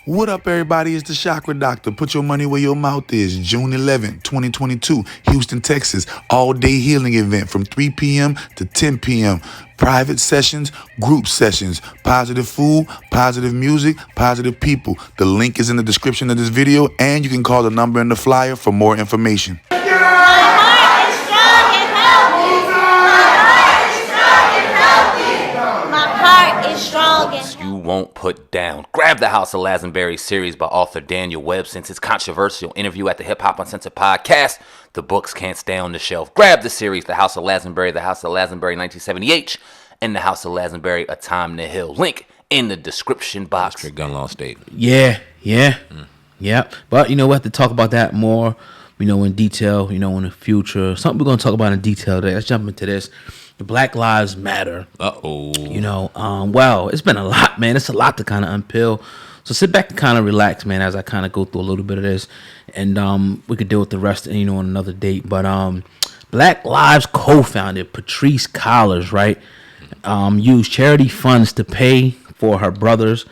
What up, everybody? It's the Chakra Doctor. Put your money where your mouth is. June 11th, 2022, Houston, Texas. All-day healing event from 3 p.m. to 10 p.m. Private sessions, group sessions, positive food, positive music, positive people. The link is in the description of this video, and you can call the number in the flyer for more information. You won't put down. Grab the House of Lazenberry series by author Daniel Webb. Since his controversial interview at the Hip Hop Uncensored podcast, the books can't stay on the shelf. Grab the series, The House of Lazenberry, The House of Lazenberry 1970H, and The House of Lazenberry, A Time to Heal. Link in the description box. District gun law state. Yeah. But, we'll have to talk about that more, in detail, in the future. Something we're going to talk about in detail today. Let's jump into this. The Black Lives Matter. Well, it's been a lot, man. It's a lot to kind of unpeel. So sit back and kind of relax, man, as I kind of go through a little bit of this. And we could deal with the rest, on another date. But Black Lives co-founder Patrisse Cullors, right, used charity funds to pay for her brothers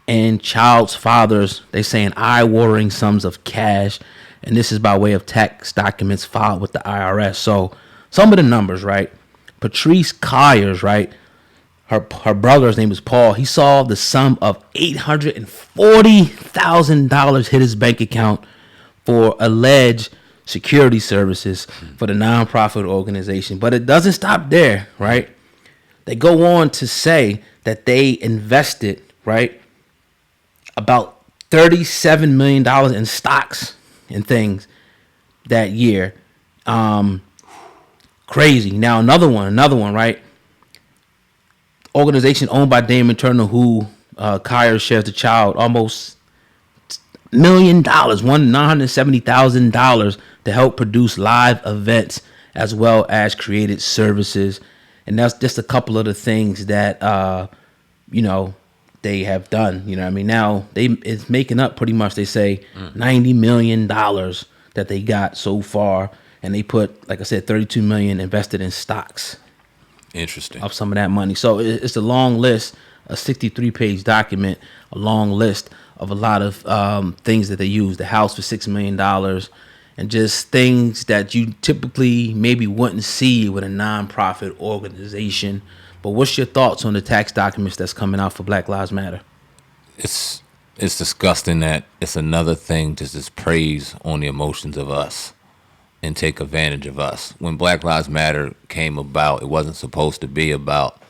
and child's fathers. They saying eye-watering sums of cash. And this is by way of tax documents filed with the IRS. So some of the numbers, right? Patrisse Cullors, right? Her brother's name is Paul. He saw the sum of $840,000 hit his bank account for alleged security services for the nonprofit organization. But it doesn't stop there, right? They go on to say that they invested, right, about $37 million in stocks and things that year. Crazy. Now another one, right? Organization owned by Damon Turner, who Cullors shares the child, almost $1 million, $970,000 to help produce live events as well as created services. And that's just a couple of the things that they have done. Now it's making up pretty much, they say, $90 million that they got so far. And they put, like I said, $32 million invested in stocks. Interesting. Of some of that money. So it's a long list, a 63-page document, a long list of a lot of things that they use. The house for $6 million and just things that you typically maybe wouldn't see with a nonprofit organization. But what's your thoughts on the tax documents that's coming out for Black Lives Matter? It's disgusting that it's another thing to just praise on the emotions of us and take advantage of us. When Black Lives Matter came about, it wasn't supposed to be about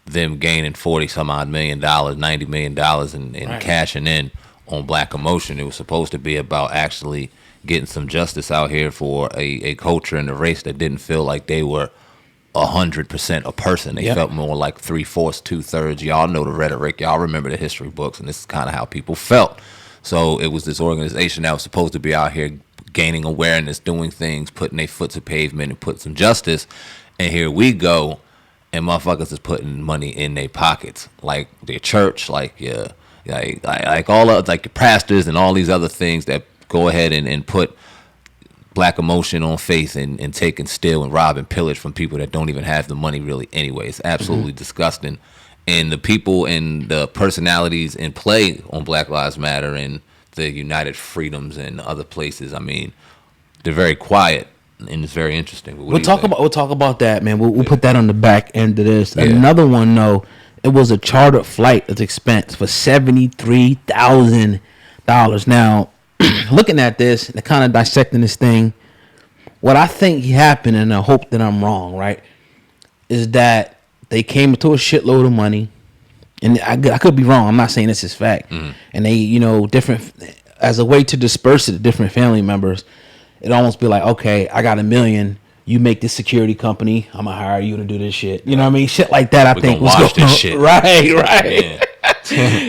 them gaining 40 some odd $million, $90 million and right, cashing in on black emotion. It was supposed to be about actually getting some justice out here for a culture and a race that didn't feel like they were 100% a person. They felt more like 3/4, 2/3. Y'all know the rhetoric. Y'all remember the history books, and this is kind of how people felt. So it was this organization that was supposed to be out here gaining awareness, doing things, putting their foot to pavement and put some justice. And here we go, and motherfuckers is putting money in their pockets, like their church, like all of like your pastors and all these other things that go ahead and put black emotion on faith and take and steal and rob and pillage from people that don't even have the money really anyway. It's absolutely disgusting. And the people and the personalities in play on Black Lives Matter and the United Freedoms and other places, they're very quiet, and it's very interesting. We'll talk about that, man. We'll put that on the back end of this. Yeah. Another one, though, it was a chartered flight at expense for $73,000. Now, looking at this and kind of dissecting this thing, what I think happened, and I hope that I'm wrong, right, is that they came into a shitload of money. And I could be wrong. I'm not saying this is fact. And they, different, as a way to disperse it to different family members, it almost be like, okay, I got $1 million. You make this security company. I'm gonna hire you to do this shit. You know what I mean? Shit like that. I think was going this shit. Right. Yeah.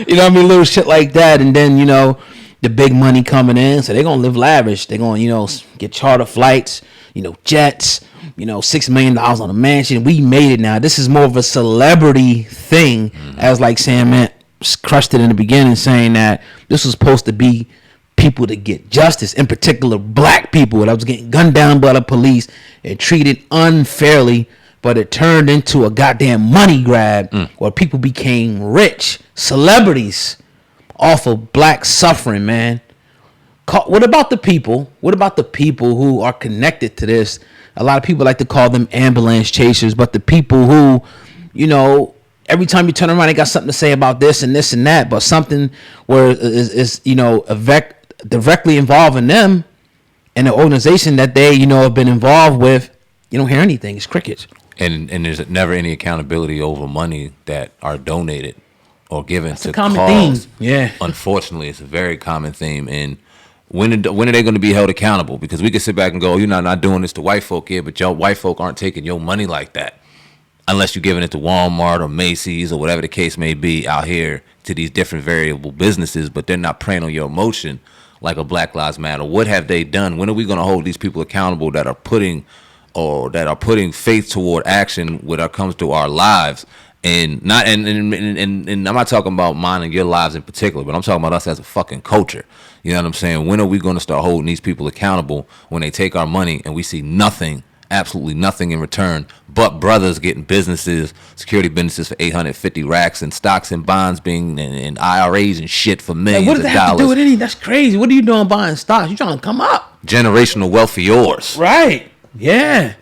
You know what I mean? Little shit like that. And then the big money coming in, so they're gonna live lavish. They're gonna get charter flights, jets. $6 million on a mansion. We made it now. This is more of a celebrity thing, as like Sam Ant crushed it in the beginning, saying that this was supposed to be people to get justice, in particular black people that was getting gunned down by the police and treated unfairly, but it turned into a goddamn money grab where people became rich, celebrities, off of black suffering, man. What about the people? What about the people who are connected to this? A lot of people like to call them ambulance chasers, but the people who, you know, every time you turn around, they got something to say about this and this and that, but something where is you know, directly involving them and the organization that they, you know, have been involved with, you don't hear anything. It's crickets. And there's never any accountability over money that are donated or given That's to a common cause. theme. Yeah. Unfortunately, it's a very common theme. And when are they going to be held accountable? Because we can sit back and go, you're not doing this to white folk here, but your white folk aren't taking your money like that. Unless you're giving it to Walmart or Macy's or whatever the case may be out here to these different variable businesses, but they're not preying on your emotion like a Black Lives Matter. What have they done? When are we going to hold these people accountable that are putting faith toward action when it comes to our lives? And not and I'm not talking about mine and your lives in particular, but I'm talking about us as a fucking culture. You know what I'm saying? When are we going to start holding these people accountable when they take our money and we see nothing, absolutely nothing in return, but brothers getting businesses, security businesses for 850 racks and stocks and bonds being and IRAs and shit for millions What does of that have dollars? to do with anything? That's crazy. What are you doing buying stocks? You trying to come up? Generational wealth for yours. Right. Yeah.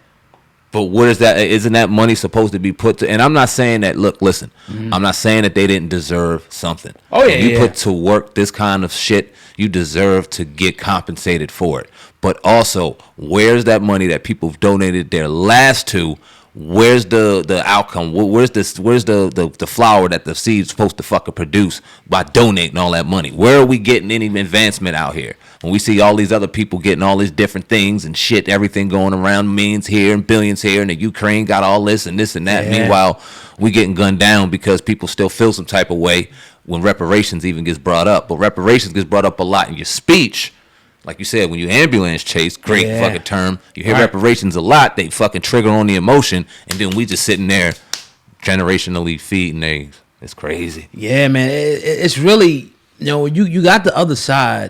But what is that? Isn't that money supposed to be put to? And I'm not saying that. Look, listen. I'm not saying that they didn't deserve something. Oh, yeah, When you yeah. put to work this kind of shit, you deserve to get compensated for it. But also, where's that money that people have donated their last to? Where's the outcome? Where's the flower that the seed's supposed to fucking produce by donating all that money? Where are we getting any advancement out here? When we see all these other people getting all these different things and shit, everything going around, millions here and billions here, and the Ukraine got all this and this and that. Yeah. Meanwhile, we getting gunned down because people still feel some type of way when reparations even gets brought up. But reparations gets brought up a lot in your speech. Like you said, when you ambulance chase, great Yeah. fucking term. You hear Right. reparations a lot, they fucking trigger on the emotion, and then we just sitting there generationally feeding eggs. It's crazy. Yeah, man. It's really, you know, you got the other side,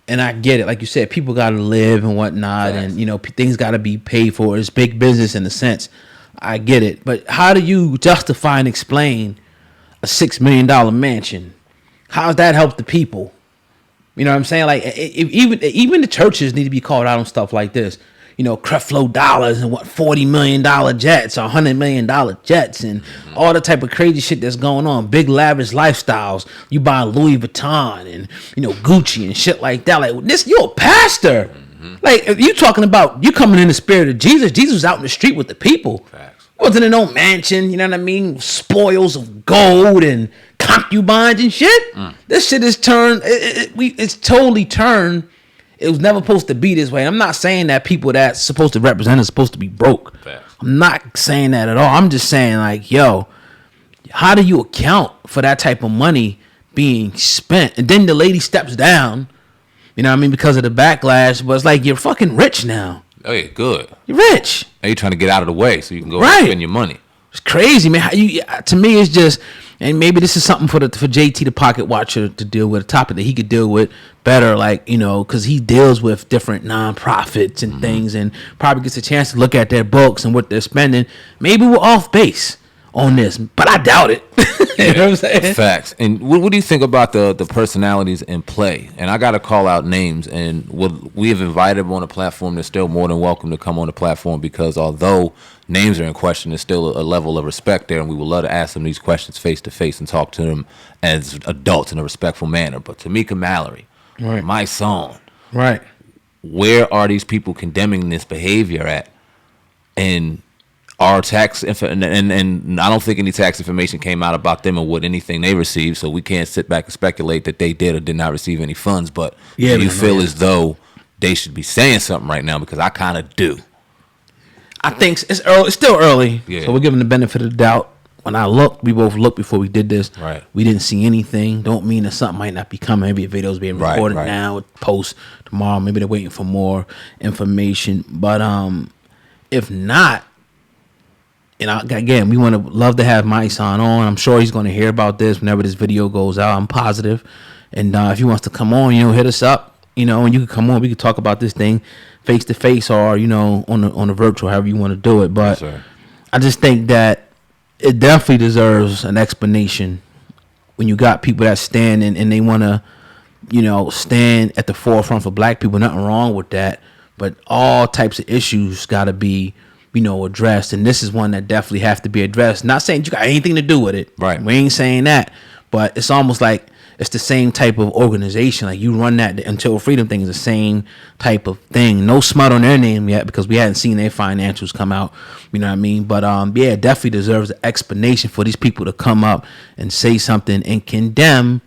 and I get it. Like you said, people got to live and whatnot, Facts. and, you know, things got to be paid for. It's big business in a sense. I get it. But how do you justify and explain a $6 million mansion? How does that help the people? You know what I'm saying? Like, even the churches need to be called out on stuff like this. You know, Creflo dollars and what $40 million jets or $100 million jets and all the type of crazy shit that's going on. Big lavish lifestyles. You buy Louis Vuitton and, you know, Gucci and shit like that. Like, this, you're a pastor. Like, if you talking about you coming in the spirit of Jesus, Jesus was out in the street with the people. Facts. Wasn't in no mansion, you know what I mean? Spoils of gold and concubines and shit. This shit is turned. It's totally turned. It was never supposed to be this way. I'm not saying that people that's supposed to represent is supposed to be broke. Facts. I'm not saying that at all. I'm just saying, like, yo, how do you account for that type of money being spent? And then the lady steps down, you know what I mean, because of the backlash. But it's like, you're fucking rich now. Oh yeah, good. You're rich. Now you're trying to get out of the way so you can go Right. spend your money. It's crazy, man. How you, to me, it's just, and maybe this is something for JT, the pocket watcher, to deal with, a topic that he could deal with better, like, you know, because he deals with different nonprofits and things, and probably gets a chance to look at their books and what they're spending. Maybe we're off base on this, but I doubt it. You know what I'm saying? Facts. And what do you think about the personalities in play? And I got to call out names, and we have invited them on the platform. They're still more than welcome to come on the platform, because although names are in question, there's still a level of respect there, and we would love to ask them these questions face to face and talk to them as adults in a respectful manner. But Tamika Mallory, Right. my son, Right. where are these people condemning this behavior at? And our tax and I don't think any tax information came out about them and what anything they received, so we can't sit back and speculate that they did or did not receive any funds. But Yeah, do you man, feel yeah. as though they should be saying something right now? Because I kind of do. I think it's early. It's still early, Yeah. so we're giving the benefit of the doubt. When I looked, we both looked before we did this. Right. We didn't see anything. Don't mean that something might not be coming. Maybe a video's being Right, recorded right. now, post tomorrow. Maybe they're waiting for more information. But if not, and again, we want to love to have my son on. I'm sure he's going to hear about this whenever this video goes out. I'm positive. And if he wants to come on, you know, hit us up. You know, and you can come on. We can talk about this thing face to face, or, you know, on the virtual, however you want to do it. But Yes, sir. I just think that it definitely deserves an explanation when you got people that stand and they want to, stand at the forefront for black people, nothing wrong with that. But all types of issues got to be, addressed. And this is one that definitely have to be addressed. Not saying you got anything to do with it. Right. We ain't saying that. But it's almost like it's the same type of organization. Like you run that Until Freedom thing is the same type of thing. No smut on their name yet because we hadn't seen their financials come out. You know what I mean? But yeah, it definitely deserves an explanation for these people to come up and say something and condemn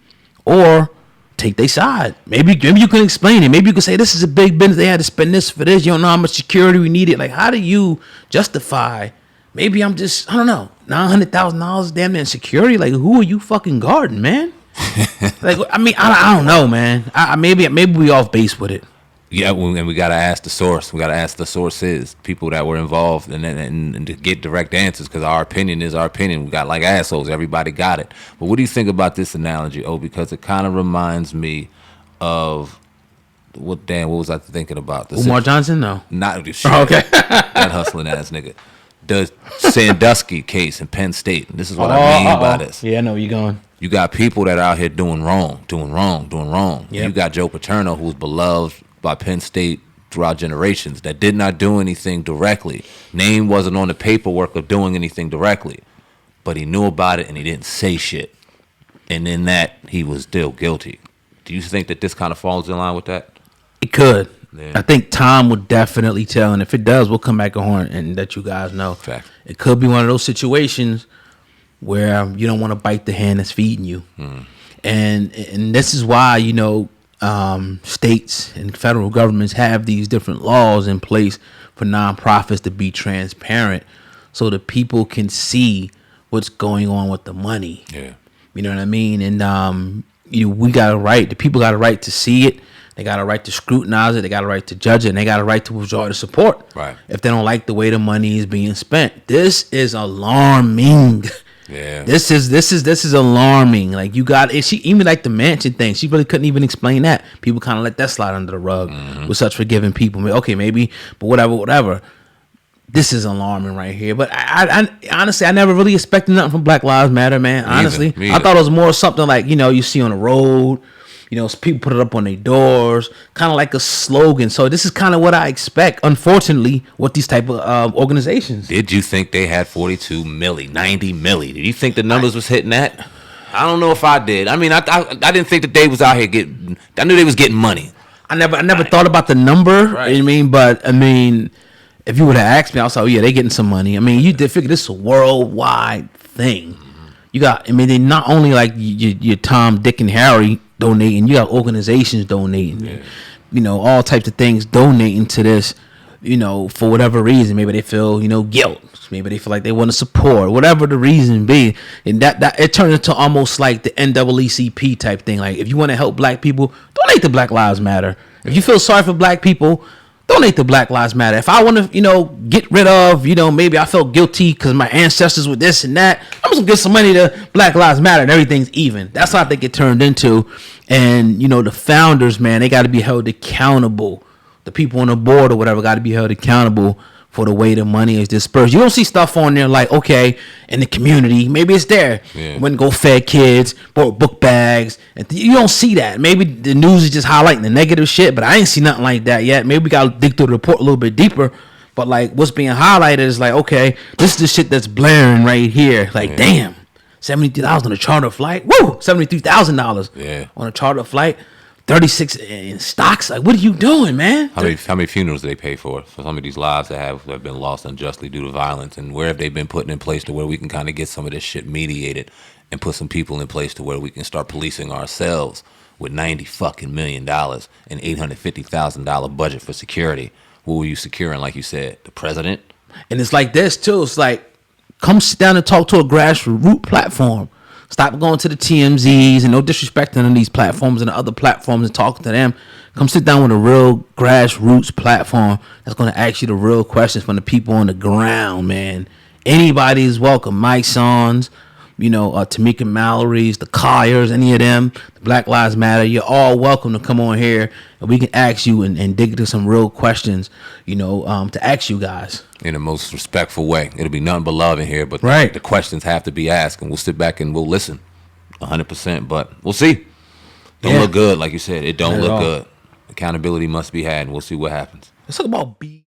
or take their side. Maybe you can explain it. Maybe you can say this is a big business. They had to spend this for this. You don't know how much security we needed. Like, how do you justify? Maybe I'm just, I don't know, $900,000 damn near in security. Like, who are you fucking guarding, man? Like, I mean, I don't know, man. Maybe we off base with it. Yeah, and we gotta ask the source. We gotta ask the sources, people that were involved, and to get direct answers. Because our opinion is our opinion. We got like assholes. Everybody got it. But what do you think about this analogy? Oh, because it kind of reminds me of what was I thinking about? Umar Johnson? No, not shit. Oh, okay. That hustling ass nigga. The Sandusky case in Penn State. This is what I mean by this. Yeah, I know where you're going. You got people that are out here doing wrong. Yep. You got Joe Paterno, who's beloved by Penn State throughout generations, that did not do anything directly. Name wasn't on the paperwork of doing anything directly, but he knew about it and he didn't say shit. And in that, he was still guilty. Do you think that this kind of falls in line with that? It could. Yeah. I think time would definitely tell, and if it does, we'll come back on and let you guys know. Fact. It could be one of those situations where you don't want to bite the hand that's feeding you, and this is why states and federal governments have these different laws in place for nonprofits to be transparent, so that people can see what's going on with the money. Yeah, you know what I mean. And we got a right. The people got a right to see it. They got a right to scrutinize it. They got a right to judge it. And they got a right to withdraw the support. Right. If they don't like the way the money is being spent. This is alarming. Yeah. This is alarming. Like you got it. She even like the mansion thing. She really couldn't even explain that. People kind of let that slide under the rug with such forgiving people. Okay, maybe, but whatever. This is alarming right here. But I honestly, I never really expected nothing from Black Lives Matter, man. Honestly, Me I either. thought it was more something like you see on the road. People put it up on their doors, kind of like a slogan. So this is kind of what I expect, unfortunately, with these type of organizations. Did you think they had 42 milli, 90 milli? Did you think the numbers was hitting that? I don't know if I did. I mean, I didn't think that they was out here getting. I knew they was getting money. I never thought about the number. Right. You know what I mean? But I mean, if you would have asked me, I was like, oh yeah, they getting some money. I mean, you did figure this is a worldwide thing. You got. I mean, they not only like your Tom, Dick, and Harry donating. You got organizations donating. Yeah. All types of things donating to this. For whatever reason, maybe they feel guilt. Maybe they feel like they want to support, whatever the reason be. And that it turned into almost like the NAACP type thing. Like if you want to help black people, donate to Black Lives Matter. If you feel sorry for black people, donate to Black Lives Matter. If I want to, get rid of, maybe I felt guilty because my ancestors were this and that, I'm just going to give some money to Black Lives Matter and everything's even. That's what I think it turned into. And, the founders, man, they got to be held accountable. The people on the board or whatever got to be held accountable for the way the money is dispersed. You don't see stuff on there like, okay, in the community, maybe it's there. Yeah. Went and go fed kids, bought book bags. And you don't see that. Maybe the news is just highlighting the negative shit, but I ain't see nothing like that yet. Maybe we got to dig through the report a little bit deeper. But like what's being highlighted is like, okay, this is the shit that's blaring right here. Like, damn, $73,000 on a charter flight. Woo! $73,000 on a charter flight. 36 in stocks. Like, what are you doing, man? How many funerals do they pay for some of these lives that have been lost unjustly due to violence, and where have they been put in place to where we can kind of get some of this shit mediated and put some people in place to where we can start policing ourselves with $90 million and $850,000 budget for security? What were you securing, like you said, the president? And it's like this too. It's like, come sit down and talk to a grassroots platform. Stop going to the TMZs and no disrespect on these platforms and the other platforms and talking to them. Come sit down with a real grassroots platform that's going to ask you the real questions from the people on the ground, man. Anybody is welcome. Mike Sons, Tamika Mallory's, the Cullors, any of them, the Black Lives Matter. You're all welcome to come on here and we can ask you and dig into some real questions, to ask you guys. In the most respectful way. It'll be nothing but love in here, but right. The questions have to be asked, and we'll sit back and we'll listen. 100%. But we'll see. Don't look good, like you said. It don't Not at look all. good. Accountability must be had, and we'll see what happens. Let's talk about B.